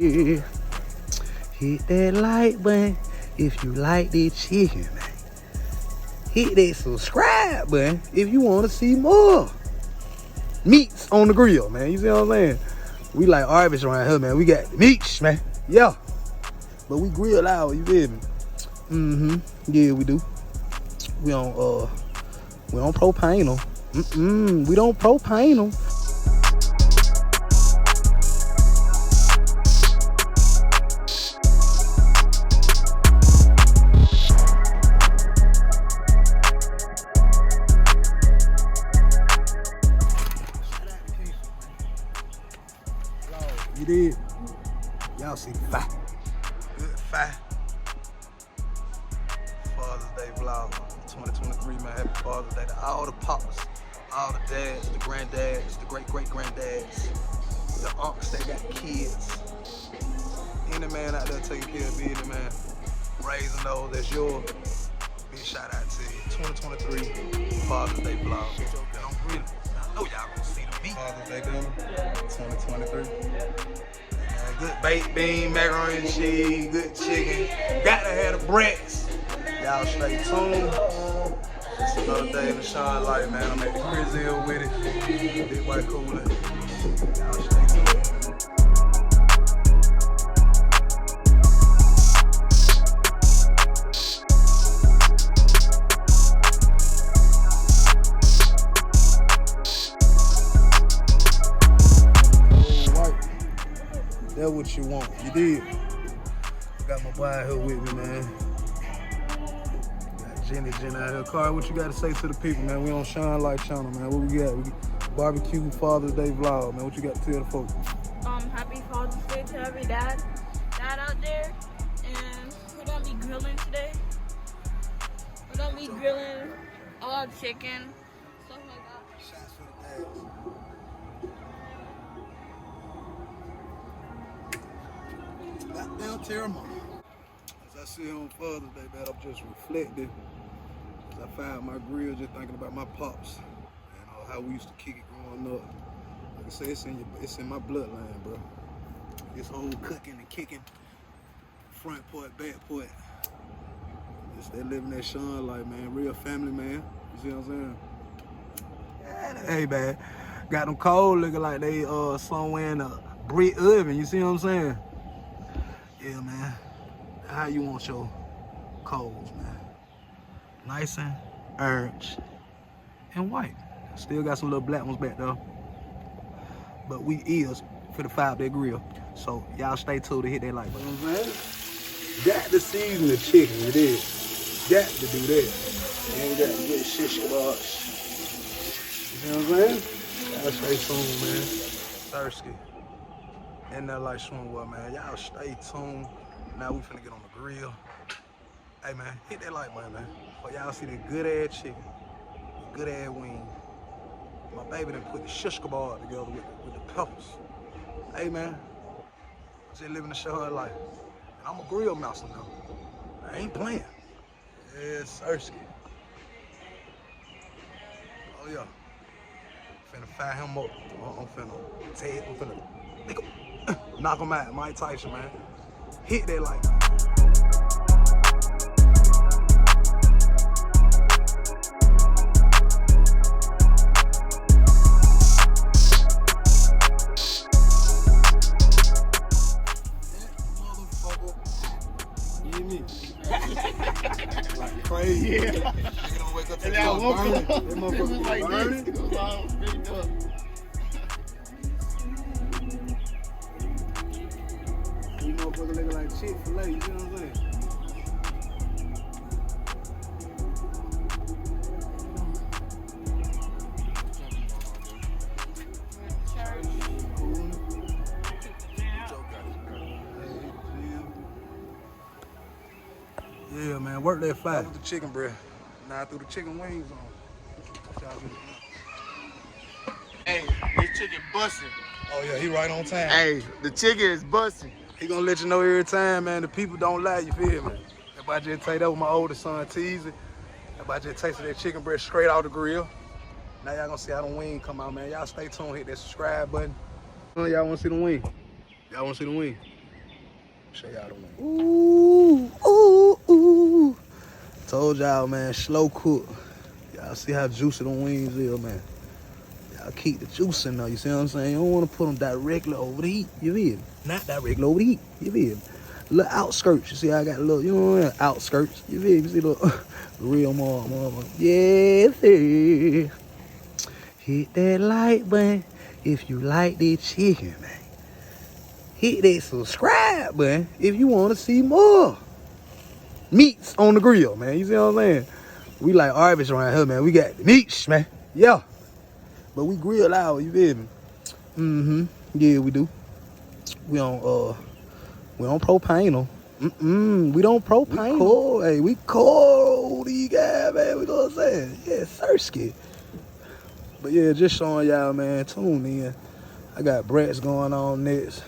Yeah. Hit that like button if you like this chicken, man. Hit that subscribe button if you want to see more meats on the grill, man. You see what I'm saying? We like Arby's around here, man. We got meats, man. Yeah. But we grill out, you feel me? Yeah, we do. We don't propane them. We don't propane them. You did? Y'all see the fire. Good fire. Father's Day vlog 2023, man. Happy Father's Day to all the papas, all the dads, the granddads, the great-great-granddads, the aunts that got kids. Any man out there taking care of business, man. Raising those, that's yours. Big shout out to you. 2023 Father's Day vlog. And I'm really, I know y'all gonna see the meat. Father's Day dinner 2023. Good baked bean, macaroni and cheese, good chicken. Got to have the Brats. Y'all stay tuned. It's another day in the shine light, man. I'm at the Grizzle with it. Big white cooler. Y'all stay tuned. That's what you want. You did. Got my boy out here with me, man. Got Jenny out here. Carl, what you got to say to the people, man? We on Shine Light Channel, man. What we got? We barbecue Father's Day vlog, man. What you got to tell the folks? Happy Father's Day to every dad out there. And we're gonna be grilling today. We're gonna be grilling a lot of chicken, stuff like that. Shots for the dads. Goddamn terrible. As I sit on Father's Day, man, I'm just reflecting. As I found my grill, just thinking about my pops and how we used to kick it growing up. Like I say, it's in my bloodline, bro. This whole cooking and kicking, front part, back part. Just that living that Sean life, man. Real family, man. You see what I'm saying? Hey, man. Got them cold looking like they somewhere in a brick oven. You see what I'm saying? Yeah, man. How you want your coals, man? Nice and orange and white. Still got some little black ones back there. But we is for the 5-day grill. So y'all stay tuned to hit that like button. You know what I'm saying? Got to season the chicken, it is. Got to do that. And got to get shish kebabs. You know what I'm saying? Y'all stay tuned, man. Thirsty. And that like Swimwear, man. Y'all stay tuned. Now we finna get on the grill. Hey, man, hit that like button, man. For y'all see that good ass chicken, good ass wing. My baby done put the shish kebab together with the peppers. Hey, man, just living the show her life. And I'm a grill master now. I ain't playing. Yes, Sirski. Oh, yeah. Finna fire him up. I'm finna knock him out, Mike Tyson, man. Hit that like. That motherfucker, you hear me? Like crazy. Yeah. Nigga don't wake up to that motherfucker like burning. This. It was all big up. You motherfucker looking like Chick-fil-A, you know what I'm saying? Yeah, man, work that fire. With the chicken breast. Now I threw the chicken wings on. Hey, this chicken busting. Oh yeah, he right on time. Hey, the chicken is busting. He gonna let you know every time, man. The people don't lie, you feel me? If I just take that with my oldest son, Teasy, if I just tasted that chicken breast straight out the grill, now y'all gonna see how the wing come out, man. Y'all stay tuned, hit that subscribe button. Y'all wanna see the wing? Y'all wanna see the wing? Show y'all the wing. Ooh, ooh, ooh. Told y'all, man, slow cook. Y'all see how juicy the wings is, man. Y'all keep the juice in there, you see what I'm saying? You don't want to put them directly over the heat, you feel me? Not directly over the heat, you feel me? Little outskirts, you see how I got a little, you know what I mean? Outskirts, you feel me? You see the real mama. Yeah, sir. Hit that like button if you like that chicken, man. Hit that subscribe button if you want to see more meats on the grill, man. You see what I'm saying? We like Arby's around here, man. We got the meats, man. Yeah. But we grill out, you feel me? Mm-hmm. Yeah, we do. We on propane, though. We don't propane. We cold. Hey, we cold, these guys, man. We know what I'm saying? Yeah, thirsty. But yeah, just showing y'all, man. Tune in. I got Brats going on next.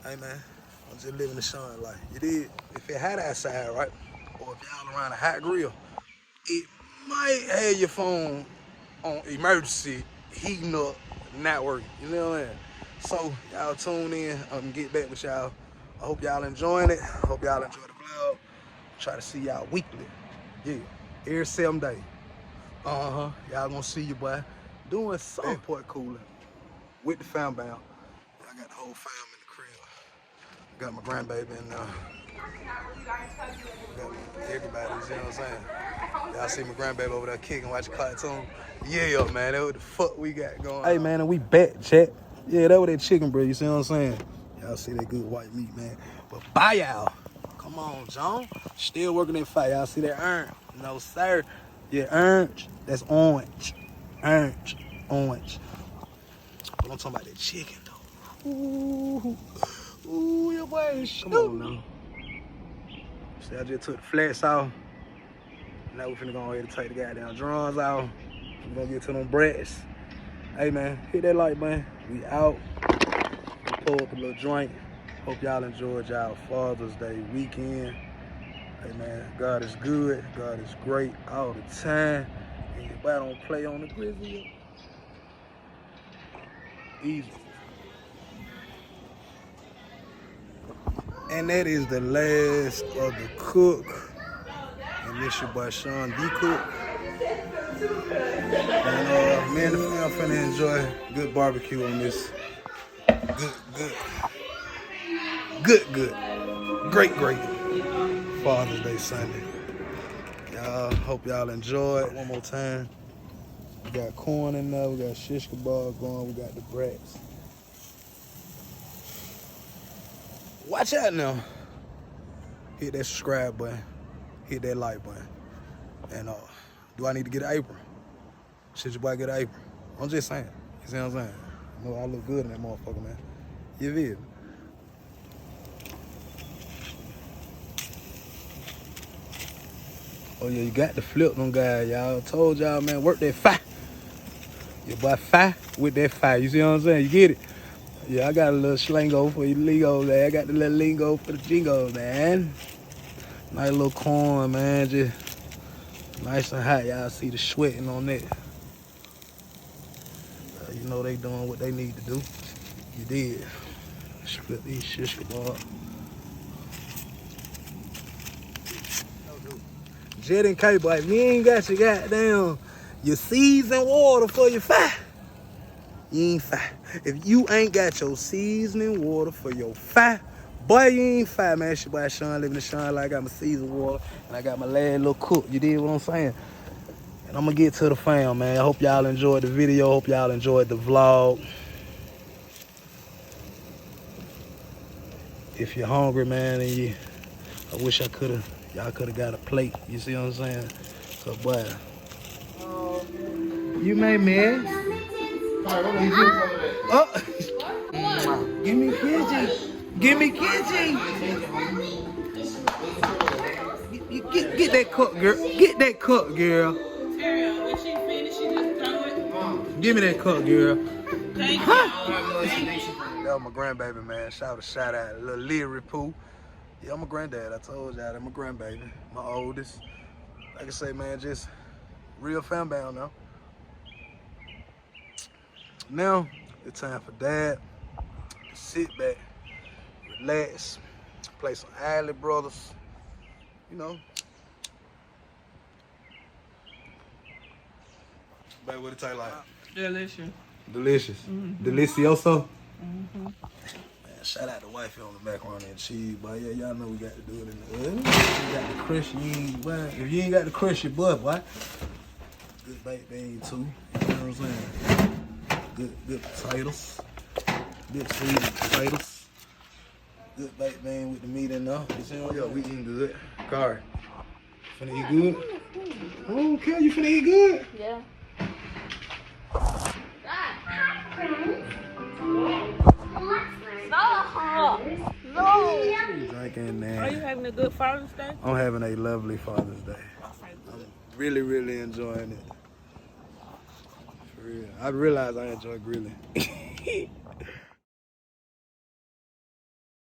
Hey, man. I'm just living the shine life. You did? If it hot outside, right? Or if y'all around a hot grill, it might have your phone on emergency, heating up, not working. You know what I mean? So y'all tune in. I'm gonna get back with y'all. I hope y'all enjoying it. I hope y'all enjoy the vlog. Try to see y'all weekly. Yeah, every 7 days. Y'all gonna see you, boy, doing some port cooling with the fam bam. I got the whole fam in the crib. Got my grandbaby in there. Got everybody, you know what I'm saying? Y'all see my grandbaby over there kicking, watching cartoon. Yeah, man, that's what the fuck we got going on. Hey, man, and we back, chat. Yeah, that was that chicken bread, you see what I'm saying? Y'all see that good white meat, man. But bye, y'all. Come on, John. Still working that fight. Y'all see that orange? No, sir. Yeah, orange. That's orange. Orange. But I'm talking about that chicken, though. Ooh, your boy. Come on, now. See, I just took the flats off. Now we finna go ahead and take the goddamn drums out. We're gonna get to them brats. Hey, man, hit that like button. We out. We pull up a little joint. Hope y'all enjoyed y'all Father's Day weekend. Hey, man, God is good. God is great all the time. And your boy don't play on the grizzly. Easy. And that is the last of the cook. And this your boy Sean D. Cook. And me and the fam finna enjoy good barbecue on this great Father's Day Sunday. Y'all, hope y'all enjoy it. One more time. We got corn in there, we got shish kebab going, we got the brats. Watch out now. Hit that subscribe button. Hit that like button. And do I need to get an apron? Should your boy get an apron? I'm just saying. You see what I'm saying? I know I look good in that motherfucker, man. You feel me? Oh yeah, you got to flip them guys, y'all. Told y'all, man, work that fire. Your boy fire with that fire. You see what I'm saying? You get it? Yeah, I got a little slingo for your lingo, man. I got the little lingo for the jingo, man. Nice little corn, man. Just nice and hot. Y'all see the sweating on that. You know they doing what they need to do. You did. Split these shish kebab. Jet and K, boy, if you ain't got your goddamn your seasoned water for your fire, you ain't fire. If you ain't got your seasoning water for your fire, boy, you ain't fire, man. It's your boy Sean, living the Sean like I got my seasoned water and I got my last little cook. You did what I'm saying? And I'm gonna get to the fam, man. I hope y'all enjoyed the video. Hope y'all enjoyed the vlog. If you're hungry, man, and I wish y'all could've got a plate. You see what I'm saying? So, boy, you made mess. Oh, give me kitchen. Give me kitchen. Get that cup, girl. Get that cup, girl. When she finished, she just throw it. Give me that cup, girl. Thank you. That was my grandbaby, man. Shout out, little Leary Pooh. Yeah, I'm a granddad. I told y'all, I'm a grandbaby. My oldest. Like I say, man, just real fam bound now. Now, it's time for Dad to sit back, relax, play some Alley Brothers, you know. Baby, what it taste like? Delicious. Delicious. Mm-hmm. Delicioso. Mm-hmm. Man, shout out to wifey on the macaroni and cheese, boy. Yeah, y'all know we got to do it in the oven. You got the crush, you ain't, boy. If you ain't got the crush, your butt, boy. Good baked bean too. You know what I'm saying? Good potatoes. Good sweet potatoes. Good baked bean with the meat in there. You see what? Yeah, we eating good. Car. Finna eat good? I don't care. You finna eat good? Yeah. No. Drinking Are you now. having a good Father's Day? I'm having a lovely Father's Day. I'm really, really enjoying it. For real. I realize I enjoy grilling.